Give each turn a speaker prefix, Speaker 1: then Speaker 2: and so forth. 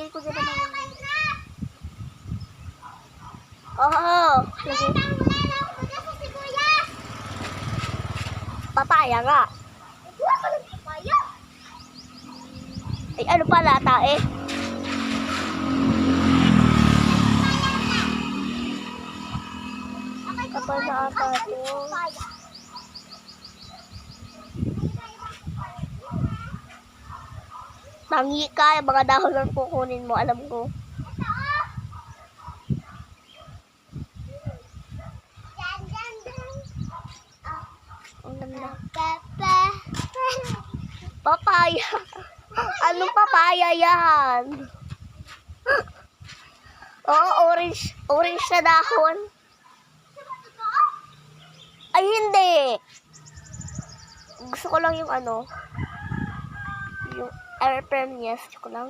Speaker 1: Lagay ko dyan naman. Oo. Lagay. Papaya nga. Ay, ano pala tae? Kapal na ata ito. Tangi ka, mga dahon lang kukunin mo, alam ko. Ang ganda. Papaya. Anong papaya yan? Oo, orange. Orange na dahon. Ay, hindi. Gusto ko lang yung ano. Yung air premiers. Gusto ko lang.